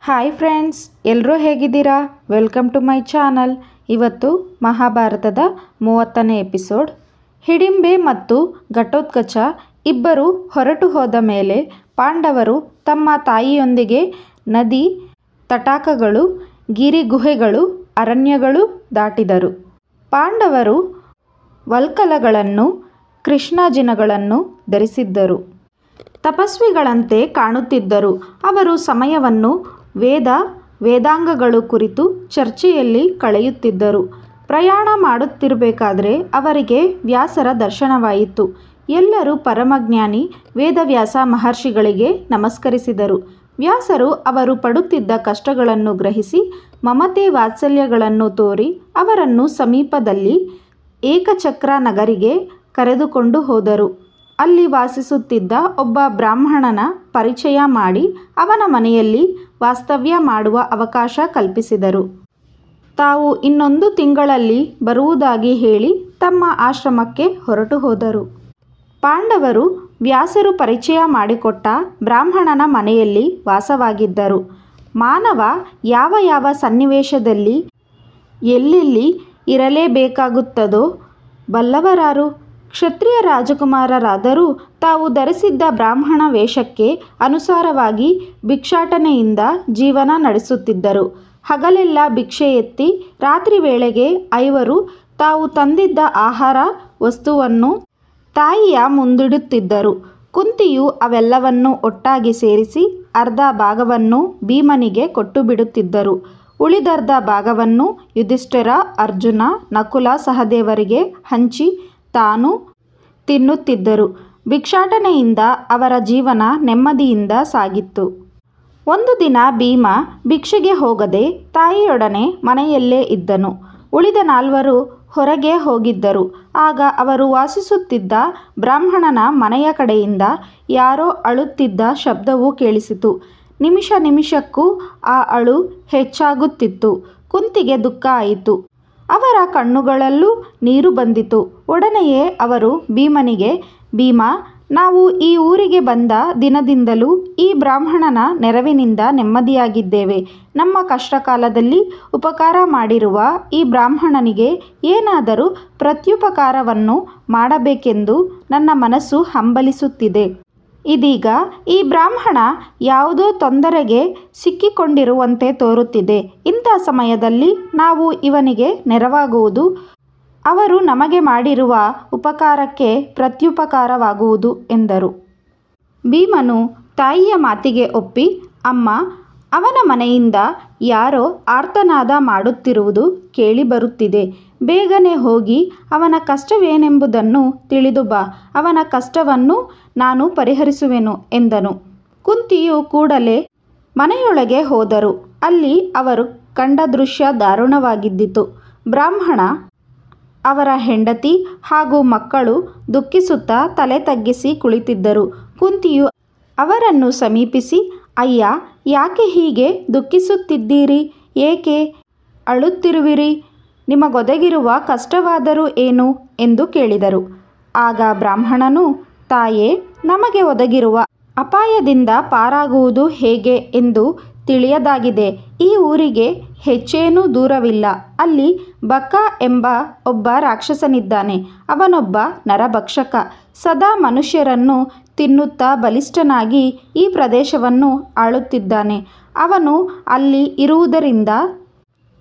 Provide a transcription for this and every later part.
Hi friends, ಎಲ್ಲರೂ ಹೇಗಿದ್ದೀರಾ? Welcome to my channel. ಇವತ್ತು ಮಹಾಭಾರತದ 30ನೇ ಎಪಿಸೋಡ್. ಹಿಡಿಂಬೆ ಮತ್ತು ಘಟೋತ್ಕಚ ಇಬ್ಬರು ಹೊರಟು ಹೋದ ಮೇಲೆ ಪಾಂಡವರು ತಮ್ಮ ತಾಯಿಯೊಂದಿಗೆ ನದಿ ತಟಾಕಗಳು, ಗಿರಿಗುಹೆಗಳು, ಅರಣ್ಯಗಳು ದಾಟಿದರು. ಪಾಂಡವರು ವಲ್ಕಲಗಳನ್ನು, ಕೃಷ್ಣಾಜಿನಗಳನ್ನು ಧರಿಸಿದ್ದರು. ತಪಸ್ವಿಗಳಂತೆ ಕಾಣುತ್ತಿದ್ದರು. ಅವರು ಸಮಯವನ್ನು ವೇದಾಂಗಗಳು ಕುರಿತು ಚರ್ಚೆಯಲ್ಲಿ ಕಳೆಯುತ್ತಿದ್ದರು. ಪ್ರಯಾಣ ಮಾಡುತ್ತಿರಬೇಕಾದರೆ ಅವರಿಗೆ ವ್ಯಾಸರ ದರ್ಶನವಾಯಿತು. ಎಲ್ಲರೂ ಪರಮಜ್ಞಾನಿ ವೇದವ್ಯಾಸ ಮಹರ್ಷಿಗಳಿಗೆ ನಮಸ್ಕರಿಸಿದರು. ವ್ಯಾಸರು ಅವರು ಪಡುತ್ತಿದ್ದ ಕಷ್ಟಗಳನ್ನು ಗ್ರಹಿಸಿ ಮಮತೆ ವಾತ್ಸಲ್ಯಗಳನ್ನು ತೋರಿ ಅವರನ್ನು ಸಮೀಪದಲ್ಲಿ ಏಕಚಕ್ರ ನಗರಿಗೆ ಕರೆದುಕೊಂಡು ಹೋದರು. ಅಲ್ಲಿ ವಾಸಿಸುತ್ತಿದ್ದ ಒಬ್ಬ ಬ್ರಾಹ್ಮಣನ ಪರಿಚಯ ಮಾಡಿ ಅವನ ಮನೆಯಲ್ಲಿ ವಾಸ್ತವ್ಯ ಮಾಡುವ ಅವಕಾಶ ಕಲ್ಪಿಸಿದರು. ತಾವು ಇನ್ನೊಂದು ತಿಂಗಳಲ್ಲಿ ಬರುವುದಾಗಿ ಹೇಳಿ ತಮ್ಮ ಆಶ್ರಮಕ್ಕೆ ಹೊರಟು ಹೋದರು. ಪಾಂಡವರು ವ್ಯಾಸರು ಪರಿಚಯ ಮಾಡಿಕೊಟ್ಟ ಬ್ರಾಹ್ಮಣನ ಮನೆಯಲ್ಲಿ ವಾಸವಾಗಿದ್ದರು. ಮಾನವ ಯಾವ ಯಾವ ಸನ್ನಿವೇಶದಲ್ಲಿ ಎಲ್ಲೆಲ್ಲಿ ಇರಲೇಬೇಕಾಗುತ್ತದೋ ಬಲ್ಲವರಾರು? ಕ್ಷತ್ರಿಯ ರಾಜಕುಮಾರರಾದರೂ ತಾವು ಧರಿಸಿದ್ದ ಬ್ರಾಹ್ಮಣ ವೇಷಕ್ಕೆ ಅನುಸಾರವಾಗಿ ಭಿಕ್ಷಾಟನೆಯಿಂದ ಜೀವನ ನಡೆಸುತ್ತಿದ್ದರು. ಹಗಲೆಲ್ಲ ಭಿಕ್ಷೆ ಎತ್ತಿ ರಾತ್ರಿ ವೇಳೆಗೆ ಐವರು ತಾವು ತಂದಿದ್ದ ಆಹಾರ ವಸ್ತುವನ್ನು ತಾಯಿಯ ಮುಂದಿಡುತ್ತಿದ್ದರು. ಕುಂತಿಯು ಅವೆಲ್ಲವನ್ನು ಒಟ್ಟಾಗಿ ಸೇರಿಸಿ ಅರ್ಧ ಭಾಗವನ್ನು ಭೀಮನಿಗೆ ಕೊಟ್ಟು ಬಿಡುತ್ತಿದ್ದರು. ಉಳಿದರ್ಧ ಭಾಗವನ್ನು ಯುಧಿಷ್ಠಿರ, ಅರ್ಜುನ, ನಕುಲ, ಸಹದೇವರಿಗೆ ಹಂಚಿ ತಾನು ತಿನ್ನುತ್ತಿದ್ದರು. ಭಿಕ್ಷಾಟನೆಯಿಂದ ಅವರ ಜೀವನ ನೆಮ್ಮದಿಯಿಂದ ಸಾಗಿತ್ತು. ಒಂದು ದಿನ ಭೀಮ ಭಿಕ್ಷೆಗೆ ಹೋಗದೆ ತಾಯಿಯೊಡನೆ ಮನೆಯಲ್ಲೇ ಇದ್ದನು. ಉಳಿದ 4 ಹೊರಗೆ ಹೋಗಿದ್ದರು. ಆಗ ಅವರು ವಾಸಿಸುತ್ತಿದ್ದ ಬ್ರಾಹ್ಮಣನ ಮನೆಯ ಕಡೆಯಿಂದ ಯಾರೋ ಅಳುತ್ತಿದ್ದ ಶಬ್ದವು ಕೇಳಿಸಿತು. ನಿಮಿಷ ನಿಮಿಷಕ್ಕೂ ಆ ಅಳು ಹೆಚ್ಚಾಗುತ್ತಿತ್ತು. ಕುಂತಿಗೆ ದುಃಖ ಆಯಿತು. ಅವರ ಕಣ್ಣುಗಳಲ್ಲೂ ನೀರು ಬಂದಿತು. ಒಡನೆಯೇ ಅವರು ಭೀಮನಿಗೆ, ಭೀಮ, ನಾವು ಈ ಊರಿಗೆ ಬಂದ ದಿನದಿಂದಲೂ ಈ ಬ್ರಾಹ್ಮಣನ ನೆರವಿನಿಂದ ನೆಮ್ಮದಿಯಾಗಿದ್ದೇವೆ. ನಮ್ಮ ಕಷ್ಟಕಾಲದಲ್ಲಿ ಉಪಕಾರ ಮಾಡಿರುವ ಈ ಬ್ರಾಹ್ಮಣನಿಗೆ ಏನಾದರೂ ಪ್ರತ್ಯುಪಕಾರವನ್ನು ಮಾಡಬೇಕೆಂದು ನನ್ನ ಮನಸ್ಸು ಹಂಬಲಿಸುತ್ತಿದೆ. ಇದೀಗ ಈ ಬ್ರಾಹ್ಮಣ ಯಾವುದೋ ತೊಂದರೆಗೆ ಸಿಕ್ಕಿಕೊಂಡಿರುವಂತೆ ತೋರುತ್ತಿದೆ. ಇಂಥ ಸಮಯದಲ್ಲಿ ನಾವು ಇವನಿಗೆ ನೆರವಾಗುವುದು ಅವರು ನಮಗೆ ಮಾಡಿರುವ ಉಪಕಾರಕ್ಕೆ ಪ್ರತ್ಯುಪಕಾರವಾಗುವುದು ಎಂದರು. ಭೀಮನು ತಾಯಿಯ ಮಾತಿಗೆ ಒಪ್ಪಿ, ಅಮ್ಮ, ಅವನ ಮನೆಯಿಂದ ಯಾರೋ ಆರ್ತನಾದ ಮಾಡುತ್ತಿರುವುದು ಕೇಳಿಬರುತ್ತಿದೆ. ಬೇಗನೆ ಹೋಗಿ ಅವನ ಕಷ್ಟವೇನೆಂಬುದನ್ನು ತಿಳಿದು ಬಾ. ಅವನ ಕಷ್ಟವನ್ನು ನಾನು ಪರಿಹರಿಸುವೆನು ಎಂದನು. ಕುಂತಿಯು ಕೂಡಲೇ ಮನೆಯೊಳಗೆ ಹೋದರು. ಅಲ್ಲಿ ಅವರು ಕಂಡ ದೃಶ್ಯ ದಾರುಣವಾಗಿದ್ದಿತು. ಬ್ರಾಹ್ಮಣ, ಅವರ ಹೆಂಡತಿ ಹಾಗೂ ಮಕ್ಕಳು ದುಃಖಿಸುತ್ತಾ ತಲೆ ತಗ್ಗಿಸಿ ಕುಳಿತಿದ್ದರು. ಕುಂತಿಯು ಅವರನ್ನು ಸಮೀಪಿಸಿ, ಅಯ್ಯ, ಯಾಕೆ ಹೀಗೆ ದುಃಖಿಸುತ್ತಿದ್ದೀರಿ? ಏಕೆ ಅಳುತ್ತಿರುವಿರಿ? ನಿಮಗೊದಗಿರುವ ಕಷ್ಟವಾದರೂ ಏನು ಎಂದು ಕೇಳಿದರು. ಆಗ ಬ್ರಾಹ್ಮಣನು, ತಾಯೇ, ನಮಗೆ ಒದಗಿರುವ ಅಪಾಯದಿಂದ ಪಾರಾಗುವುದು ಹೇಗೆ ಎಂದು ತಿಳಿಯದಾಗಿದೆ. ಈ ಊರಿಗೆ ಹೆಚ್ಚೇನೂ ದೂರವಿಲ್ಲ. ಅಲ್ಲಿ ಬಕ ಎಂಬ ಒಬ್ಬ ರಾಕ್ಷಸನಿದ್ದಾನೆ. ಅವನೊಬ್ಬ ನರಭಕ್ಷಕ. ಸದಾ ಮನುಷ್ಯರನ್ನು ತಿನ್ನುತ್ತಾ ಬಲಿಷ್ಠನಾಗಿ ಈ ಪ್ರದೇಶವನ್ನು ಆಳುತ್ತಿದ್ದಾನೆ. ಅವನು ಅಲ್ಲಿ ಇರುವುದರಿಂದ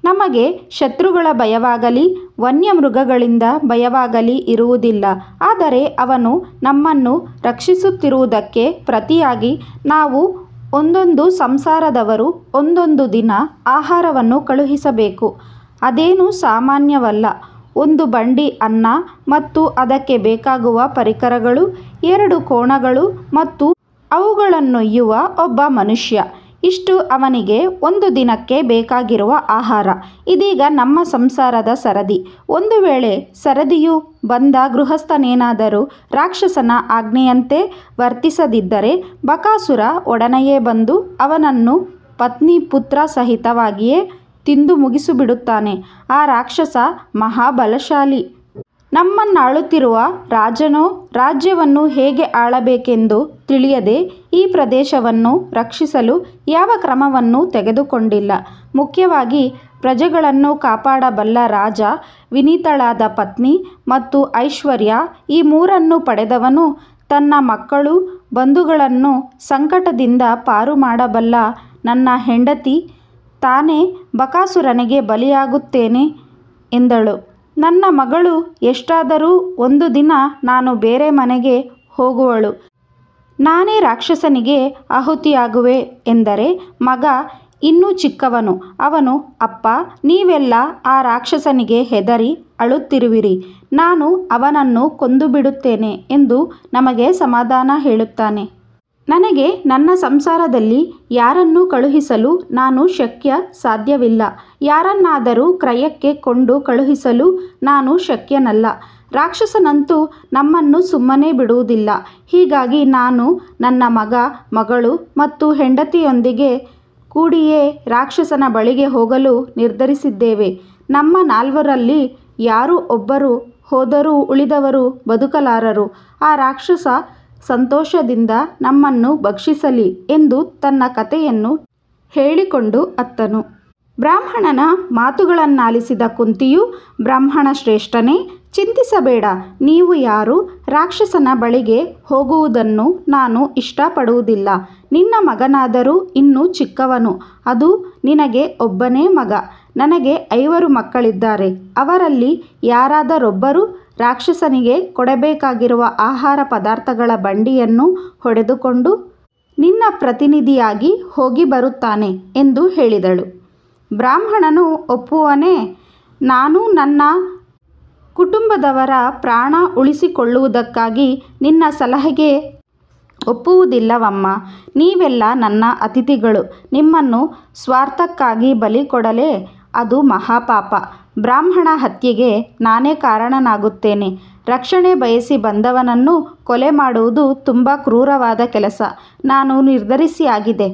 ನಮಗೆ ಶತ್ರುಗಳ ಭಯವಾಗಲಿ ವನ್ಯಮೃಗಗಳಿಂದ ಭಯವಾಗಲಿ ಇರುವುದಿಲ್ಲ. ಆದರೆ ಅವನು ನಮ್ಮನ್ನು ರಕ್ಷಿಸುತ್ತಿರುವುದಕ್ಕೆ ಪ್ರತಿಯಾಗಿ ನಾವು ಒಂದೊಂದು ಸಂಸಾರದವರು ಒಂದೊಂದು ದಿನ ಆಹಾರವನ್ನು ಕಳುಹಿಸಬೇಕು. ಅದೇನು ಸಾಮಾನ್ಯವಲ್ಲ. 1 ಬಂಡಿ ಅನ್ನ ಮತ್ತು ಅದಕ್ಕೆ ಬೇಕಾಗುವ ಪರಿಕರಗಳು, 2 ಕೋಣಗಳು ಮತ್ತು ಅವುಗಳನ್ನೊಯ್ಯುವ ಒಬ್ಬ ಮನುಷ್ಯ. ಇಷ್ಟು ಅವನಿಗೆ 1 ದಿನಕ್ಕೆ ಬೇಕಾಗಿರುವ ಆಹಾರ. ಇದೀಗ ನಮ್ಮ ಸಂಸಾರದ ಸರದಿ. ಒಂದು ವೇಳೆ ಸರದಿಯು ಬಂದ ಗೃಹಸ್ಥನೇನಾದರೂ ರಾಕ್ಷಸನ ಆಜ್ಞೆಯಂತೆ ವರ್ತಿಸದಿದ್ದರೆ ಬಕಾಸುರ ಒಡನೆಯೇ ಬಂದು ಅವನನ್ನು ಪತ್ನಿ ಪುತ್ರ ಸಹಿತವಾಗಿಯೇ ತಿಂದು ಮುಗಿಸಿಬಿಡುತ್ತಾನೆ. ಆ ರಾಕ್ಷಸ ಮಹಾಬಲಶಾಲಿ. ನಮ್ಮನ್ನಾಳುತ್ತಿರುವ ರಾಜನೋ ರಾಜ್ಯವನ್ನು ಹೇಗೆ ಆಳಬೇಕೆಂದು ತಿಳಿಯದೆ ಈ ಪ್ರದೇಶವನ್ನು ರಕ್ಷಿಸಲು ಯಾವ ಕ್ರಮವನ್ನು ತೆಗೆದುಕೊಂಡಿಲ್ಲ. ಮುಖ್ಯವಾಗಿ ಪ್ರಜೆಗಳನ್ನು ಕಾಪಾಡಬಲ್ಲ ರಾಜ, ವಿನೀತಳಾದ ಪತ್ನಿ ಮತ್ತು ಐಶ್ವರ್ಯ, ಈ ಮೂರನ್ನು ಪಡೆದವನು ತನ್ನ ಮಕ್ಕಳು ಬಂಧುಗಳನ್ನು ಸಂಕಟದಿಂದ ಪಾರು ಮಾಡಬಲ್ಲ ನನ್ನ ಹೆಂಡತಿ ತಾನೇ ಬಕಾಸುರನಿಗೆ ಬಲಿಯಾಗುತ್ತೇನೆ ಎಂದಳು. ನನ್ನ ಮಗಳು ಎಷ್ಟಾದರೂ ಒಂದು ದಿನ ನಾನು ಬೇರೆ ಮನೆಗೆ ಹೋಗುವಳು, ನಾನೇ ರಾಕ್ಷಸನಿಗೆ ಆಹುತಿಯಾಗುವೆ ಎಂದರೆ ಮಗ ಇನ್ನೂ ಚಿಕ್ಕವನು. ಅವನು, ಅಪ್ಪ, ನೀವೆಲ್ಲ ಆ ರಾಕ್ಷಸನಿಗೆ ಹೆದರಿ ಅಳುತ್ತಿರುವಿರಿ, ನಾನು ಅವನನ್ನು ಕೊಂದುಬಿಡುತ್ತೇನೆ ಎಂದು ನಮಗೆ ಸಮಾಧಾನ ಹೇಳುತ್ತಾನೆ. ನನಗೆ ನನ್ನ ಸಂಸಾರದಲ್ಲಿ ಯಾರನ್ನೂ ಕಳುಹಿಸಲು ನಾನು ಸಾಧ್ಯವಿಲ್ಲ. ಯಾರನ್ನಾದರೂ ಕ್ರಯಕ್ಕೆ ಕೊಂಡು ಕಳುಹಿಸಲು ನಾನು ಶಕ್ಯನಲ್ಲ. ರಾಕ್ಷಸನಂತೂ ನಮ್ಮನ್ನು ಸುಮ್ಮನೆ ಬಿಡುವುದಿಲ್ಲ. ಹೀಗಾಗಿ ನಾನು ನನ್ನ ಮಗ, ಮಗಳು ಮತ್ತು ಹೆಂಡತಿಯೊಂದಿಗೆ ಕೂಡಿಯೇ ರಾಕ್ಷಸನ ಬಳಿಗೆ ಹೋಗಲು ನಿರ್ಧರಿಸಿದ್ದೇವೆ. ನಮ್ಮ ನಾಲ್ವರಲ್ಲಿ ಯಾರೋ ಒಬ್ಬರು ಹೋದರೂ ಉಳಿದವರು ಬದುಕಲಾರರು. ಆ ರಾಕ್ಷಸ ಸಂತೋಷದಿಂದ ನಮ್ಮನ್ನು ಭಕ್ಷಿಸಲಿ ಎಂದು ತನ್ನ ಕಥೆಯನ್ನು ಹೇಳಿಕೊಂಡು ಅತ್ತನು. ಬ್ರಾಹ್ಮಣನ ಮಾತುಗಳನ್ನಾಲಿಸಿದ ಕುಂತಿಯು, ಬ್ರಾಹ್ಮಣ ಶ್ರೇಷ್ಠನೇ, ಚಿಂತಿಸಬೇಡ. ನೀವು ಯಾರೂ ರಾಕ್ಷಸನ ಬಳಿಗೆ ಹೋಗುವುದನ್ನು ನಾನು ಇಷ್ಟಪಡುವುದಿಲ್ಲ. ನಿನ್ನ ಮಗನಾದರೂ ಇನ್ನೂ ಚಿಕ್ಕವನು, ಅದು ನಿನಗೆ ಒಬ್ಬನೇ ಮಗ. ನನಗೆ 5 ಮಕ್ಕಳಿದ್ದಾರೆ. ಅವರಲ್ಲಿ ಯಾರಾದರೊಬ್ಬರು ರಾಕ್ಷಸನಿಗೆ ಕೊಡಬೇಕಾಗಿರುವ ಆಹಾರ ಪದಾರ್ಥಗಳ ಬಂಡಿಯನ್ನು ಹೊಡೆದುಕೊಂಡು ನಿನ್ನ ಪ್ರತಿನಿಧಿಯಾಗಿ ಹೋಗಿ ಬರುತ್ತಾನೆ ಎಂದು ಹೇಳಿದಳು. ಬ್ರಾಹ್ಮಣನು ಒಪ್ಪುವನೇ? ನಾನು ನನ್ನ ಕುಟುಂಬದವರ ಪ್ರಾಣ ಉಳಿಸಿಕೊಳ್ಳುವುದಕ್ಕಾಗಿ ನಿನ್ನ ಸಲಹೆಗೆ ಒಪ್ಪುವುದಿಲ್ಲವಮ್ಮ. ನೀವೆಲ್ಲ ನನ್ನ ಅತಿಥಿಗಳು. ನಿಮ್ಮನ್ನು ಸ್ವಾರ್ಥಕ್ಕಾಗಿ ಬಲಿ ಕೊಡಲೇ ಅದು ಮಹಾಪಾಪ. ಬ್ರಾಹ್ಮಣ ಹತ್ಯೆಗೆ ನಾನೇ ಕಾರಣನಾಗುತ್ತೇನೆ. ರಕ್ಷಣೆ ಬಯಸಿ ಬಂದವನನ್ನು ಕೊಲೆ ಮಾಡುವುದು ತುಂಬ ಕ್ರೂರವಾದ ಕೆಲಸ. ನಾನು ನಿರ್ಧರಿಸಿಯಾಗಿದೆ.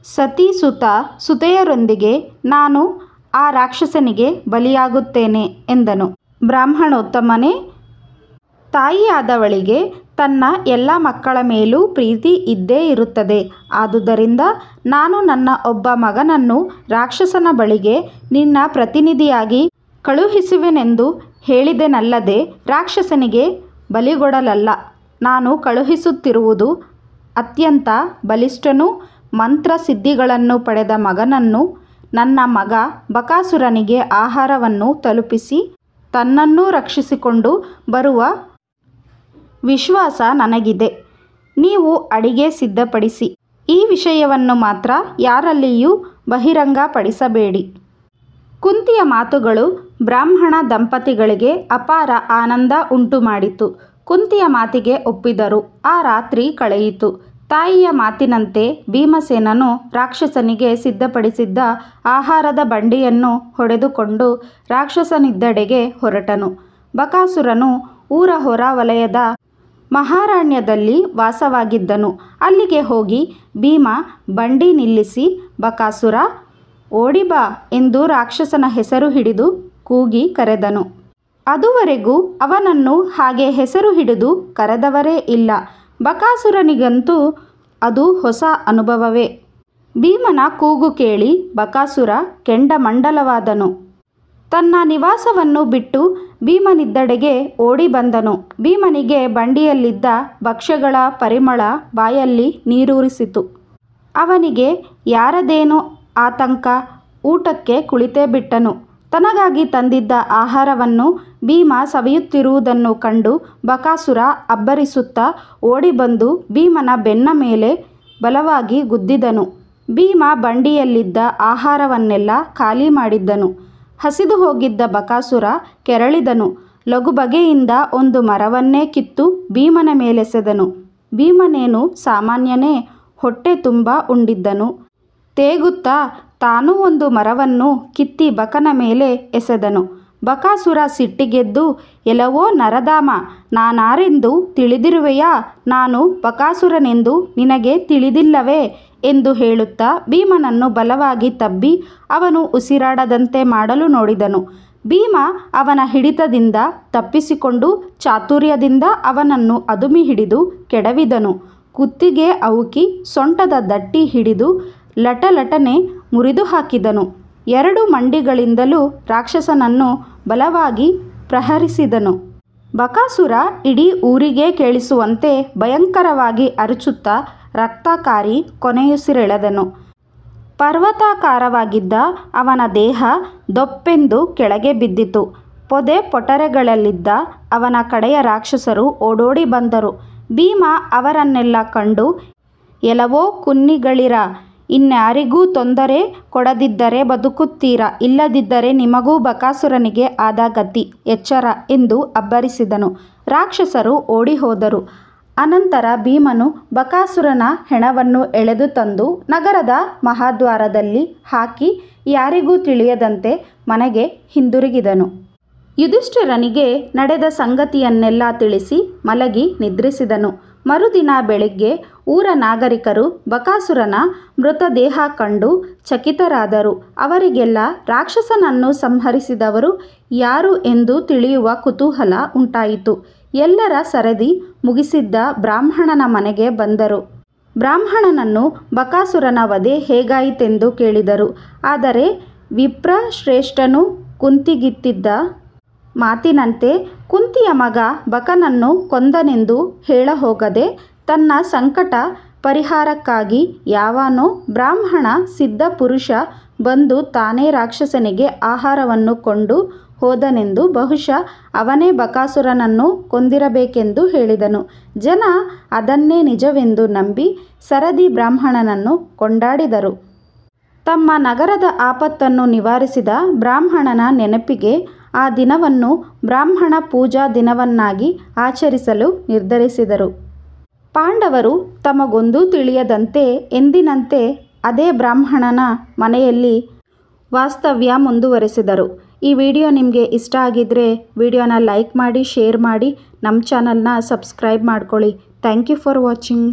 ಸತಿ, ಸುತ, ಸುತೆಯರೊಂದಿಗೆ ನಾನು ಆ ರಾಕ್ಷಸನಿಗೆ ಬಲಿಯಾಗುತ್ತೇನೆ ಎಂದನು. ಬ್ರಾಹ್ಮಣೋತ್ತಮನೇ, ತಾಯಿಯಾದವಳಿಗೆ ತನ್ನ ಎಲ್ಲ ಮಕ್ಕಳ ಮೇಲೂ ಪ್ರೀತಿ ಇದ್ದೇ ಇರುತ್ತದೆ. ಆದುದರಿಂದ ನಾನು ನನ್ನ ಒಬ್ಬ ಮಗನನ್ನು ರಾಕ್ಷಸನ ಬಳಿಗೆ ನಿನ್ನ ಪ್ರತಿನಿಧಿಯಾಗಿ ಕಳುಹಿಸುವೆನೆಂದು ಹೇಳಿದೆನಲ್ಲದೆ ರಾಕ್ಷಸನಿಗೆ ಬಲಿಗೊಡಲಲ್ಲ. ನಾನು ಕಳುಹಿಸುತ್ತಿರುವುದು ಅತ್ಯಂತ ಬಲಿಷ್ಠನೂ ಮಂತ್ರ ಸಿದ್ಧಿಗಳನ್ನು ಪಡೆದ ಮಗನನ್ನು. ನನ್ನ ಮಗ ಬಕಾಸುರನಿಗೆ ಆಹಾರವನ್ನು ತಲುಪಿಸಿ ತನ್ನನ್ನೂ ರಕ್ಷಿಸಿಕೊಂಡು ಬರುವ ವಿಶ್ವಾಸ ನನಗಿದೆ. ನೀವು ಅಡಿಗೆ ಸಿದ್ಧಪಡಿಸಿ. ಈ ವಿಷಯವನ್ನು ಮಾತ್ರ ಯಾರಲ್ಲಿಯೂ ಬಹಿರಂಗಪಡಿಸಬೇಡಿ. ಕುಂತಿಯ ಮಾತುಗಳು ಬ್ರಾಹ್ಮಣ ದಂಪತಿಗಳಿಗೆ ಅಪಾರ ಆನಂದ ಉಂಟುಮಾಡಿತು. ಕುಂತಿಯ ಮಾತಿಗೆ ಒಪ್ಪಿದರು. ಆ ರಾತ್ರಿ ಕಳೆಯಿತು. ತಾಯಿಯ ಮಾತಿನಂತೆ ಭೀಮಸೇನನು ರಾಕ್ಷಸನಿಗೆ ಸಿದ್ಧಪಡಿಸಿದ್ದ ಆಹಾರದ ಬಂಡಿಯನ್ನು ಹೊಡೆದುಕೊಂಡು ರಾಕ್ಷಸನಿದ್ದಡೆಗೆ ಹೊರಟನು. ಬಕಾಸುರನು ಊರ ಹೊರ ವಲಯದ ಮಹಾರಣ್ಯದಲ್ಲಿ ವಾಸವಾಗಿದ್ದನು. ಅಲ್ಲಿಗೆ ಹೋಗಿ ಭೀಮ ಬಂಡಿ ನಿಲ್ಲಿಸಿ, ಬಕಾಸುರ, ಓಡಿ ಬಾ ಎಂದು ರಾಕ್ಷಸನ ಹೆಸರು ಹಿಡಿದು ಕೂಗಿ ಕರೆದನು. ಅದುವರೆಗೂ ಅವನನ್ನು ಹಾಗೆ ಹೆಸರು ಹಿಡಿದು ಕರೆದವರೇ ಇಲ್ಲ. ಬಕಾಸುರನಿಗಂತೂ ಅದು ಹೊಸ ಅನುಭವವೇ. ಭೀಮನ ಕೂಗು ಕೇಳಿ ಬಕಾಸುರ ಕೆಂಡಮಂಡಲವಾದನು. ತನ್ನ ನಿವಾಸವನ್ನು ಬಿಟ್ಟು ಭೀಮನಿದ್ದಡೆಗೆ ಓಡಿ ಬಂದನು. ಭೀಮನಿಗೆ ಬಂಡಿಯಲ್ಲಿದ್ದ ಭಕ್ಷ್ಯಗಳ ಪರಿಮಳ ಬಾಯಲ್ಲಿ ನೀರೂರಿಸಿತು. ಅವನಿಗೆ ಯಾರದೇನೋ ಆತಂಕ. ಊಟಕ್ಕೆ ಕುಳಿತೇ ಬಿಟ್ಟನು. ತನಗಾಗಿ ತಂದಿದ್ದ ಆಹಾರವನ್ನು ಭೀಮ ಸವಿಯುತ್ತಿರುವುದನ್ನು ಕಂಡು ಬಕಾಸುರ ಅಬ್ಬರಿಸುತ್ತಾ ಓಡಿಬಂದು ಭೀಮನ ಬೆನ್ನ ಮೇಲೆ ಬಲವಾಗಿ ಗುದ್ದಿದನು. ಭೀಮ ಬಂಡಿಯಲ್ಲಿದ್ದ ಆಹಾರವನ್ನೆಲ್ಲ ಖಾಲಿ ಮಾಡಿದ್ದನು. ಹಸಿದು ಹೋಗಿದ್ದ ಬಕಾಸುರ ಕೆರಳಿದನು. ಲಘುಬಗೆಯಿಂದ ಒಂದು ಮರವನ್ನೇ ಕಿತ್ತು ಭೀಮನ ಮೇಲೆಸೆದನು. ಭೀಮನೇನು ಸಾಮಾನ್ಯನೇ, ಹೊಟ್ಟೆ ತುಂಬ ಉಂಡಿದ್ದನು. ತೇಗುತ್ತಾ ತಾನೂ ಒಂದು ಮರವನ್ನು ಕಿತ್ತಿ ಬಕನ ಮೇಲೆ ಎಸೆದನು. ಬಕಾಸುರ ಸಿಟ್ಟಿಗೆದ್ದು, ಎಲವೋ ನರಧಾಮ, ನಾನಾರೆಂದು ತಿಳಿದಿರುವೆಯಾ? ನಾನು ಬಕಾಸುರನೆಂದು ನಿನಗೆ ತಿಳಿದಿಲ್ಲವೇ ಎಂದು ಹೇಳುತ್ತಾ ಭೀಮನನ್ನು ಬಲವಾಗಿ ತಬ್ಬಿ ಅವನು ಉಸಿರಾಡದಂತೆ ಮಾಡಲು ನೋಡಿದನು. ಭೀಮ ಅವನ ಹಿಡಿತದಿಂದ ತಪ್ಪಿಸಿಕೊಂಡು ಚಾತುರ್ಯದಿಂದ ಅವನನ್ನು ಅದುಮಿ ಹಿಡಿದು ಕೆಡವಿದನು. ಕುತ್ತಿಗೆ ಅವುಕಿ ಸೊಂಟದ ದಟ್ಟಿ ಹಿಡಿದು ಲಟಲಟನೆ ಮುರಿದು ಹಾಕಿದನು. 2 ಮಂಡಿಗಳಿಂದಲೂ ರಾಕ್ಷಸನನ್ನು ಬಲವಾಗಿ ಪ್ರಹರಿಸಿದನು. ಬಕಾಸುರ ಇಡೀ ಊರಿಗೆ ಕೇಳಿಸುವಂತೆ ಭಯಂಕರವಾಗಿ ಅರಚುತ್ತಾ ರಕ್ತಕಾರಿ ಕೊನೆಯುಸಿರೆಳೆದನು. ಪರ್ವತಾಕಾರವಾಗಿದ್ದ ಅವನ ದೇಹ ದೊಪ್ಪೆಂದು ಕೆಳಗೆ ಬಿದ್ದಿತು. ಪೊದೆ ಪೊಟರೆಗಳಲ್ಲಿದ್ದ ಅವನ ಕಡೆಯ ರಾಕ್ಷಸರು ಓಡೋಡಿ ಬಂದರು. ಭೀಮ ಅವರನ್ನೆಲ್ಲ ಕಂಡು, ಎಲವೋ ಕುನ್ನಿಗಳಿರ, ಇನ್ಯಾರಿಗೂ ತೊಂದರೆ ಕೊಡದಿದ್ದರೆ ಬದುಕುತ್ತೀರಾ, ಇಲ್ಲದಿದ್ದರೆ ನಿಮಗೂ ಬಕಾಸುರನಿಗೆ ಆದ ಗತಿ ಎಚ್ಚರ ಎಂದು ಅಬ್ಬರಿಸಿದನು. ರಾಕ್ಷಸರು ಓಡಿಹೋದರು. ಅನಂತರ ಭೀಮನು ಬಕಾಸುರನ ಹೆಣವನ್ನು ಎಳೆದು ತಂದು ನಗರದ ಮಹಾದ್ವಾರದಲ್ಲಿ ಹಾಕಿ ಯಾರಿಗೂ ತಿಳಿಯದಂತೆ ಮನೆಗೆ ಹಿಂದಿರುಗಿದನು. ಯುಧಿಷ್ಠಿರನಿಗೆ ನಡೆದ ಸಂಗತಿಯನ್ನೆಲ್ಲ ತಿಳಿಸಿ ಮಲಗಿ ನಿದ್ರಿಸಿದನು. ಮರುದಿನ ಬೆಳಿಗ್ಗೆ ಊರ ನಾಗರಿಕರು ಬಕಾಸುರನ ಮೃತದೇಹ ಕಂಡು ಚಕಿತರಾದರು. ಅವರಿಗೆಲ್ಲ ರಾಕ್ಷಸನನ್ನು ಸಂಹರಿಸಿದವರು ಯಾರು ಎಂದು ತಿಳಿಯುವ ಕುತೂಹಲ ಉಂಟಾಯಿತು. ಎಲ್ಲರ ಸರದಿ ಮುಗಿಸಿದ್ದ ಬ್ರಾಹ್ಮಣನ ಮನೆಗೆ ಬಂದರು. ಬ್ರಾಹ್ಮಣನನ್ನು ಬಕಾಸುರನ ವಧೆ ಹೇಗಾಯಿತೆಂದು ಕೇಳಿದರು. ಆದರೆ ವಿಪ್ರಶ್ರೇಷ್ಠನು ಕುಂತಿಗಿತ್ತಿದ್ದ ಮಾತಿನಂತೆ ಕುಂತಿಯ ಮಗ ಬಕನನ್ನು ಕೊಂದನೆಂದು ಹೇಳಹೋಗದೆ ತನ್ನ ಸಂಕಟ ಪರಿಹಾರಕ್ಕಾಗಿ ಯಾವನೋ ಬ್ರಾಹ್ಮಣ ಸಿದ್ಧ ಪುರುಷ ಬಂದು ತಾನೇ ರಾಕ್ಷಸನಿಗೆ ಆಹಾರವನ್ನು ಕೊಂಡು ಹೋದನೆಂದು ಬಹುಶಃ ಅವನೇ ಬಕಾಸುರನನ್ನು ಕೊಂದಿರಬೇಕೆಂದು ಹೇಳಿದನು. ಜನ ಅದನ್ನೇ ನಿಜವೆಂದು ನಂಬಿ ಸರದಿ ಬ್ರಾಹ್ಮಣನನ್ನು ಕೊಂಡಾಡಿದರು. ತಮ್ಮ ನಗರದ ಆಪತ್ತನ್ನು ನಿವಾರಿಸಿದ ಬ್ರಾಹ್ಮಣನ ನೆನಪಿಗೆ ಆ ದಿನವನ್ನು ಬ್ರಾಹ್ಮಣ ಪೂಜಾ ದಿನವನ್ನಾಗಿ ಆಚರಿಸಲು ನಿರ್ಧರಿಸಿದರು. ಪಾಂಡವರು ತಮಗೊಂದೂ ತಿಳಿಯದಂತೆ ಎಂದಿನಂತೆ ಅದೇ ಬ್ರಾಹ್ಮಣನ ಮನೆಯಲ್ಲಿ ವಾಸ್ತವ್ಯ ಮುಂದುವರೆಸಿದರು. ಈ ವಿಡಿಯೋ ನಿಮಗೆ ಇಷ್ಟ ಆಗಿದ್ದರೆ ವಿಡಿಯೋನ ಲೈಕ್ ಮಾಡಿ, ಶೇರ್ ಮಾಡಿ, ನಮ್ಮ ಚಾನಲ್ನ ಸಬ್ಸ್ಕ್ರೈಬ್ ಮಾಡ್ಕೊಳ್ಳಿ. Thank you for watching.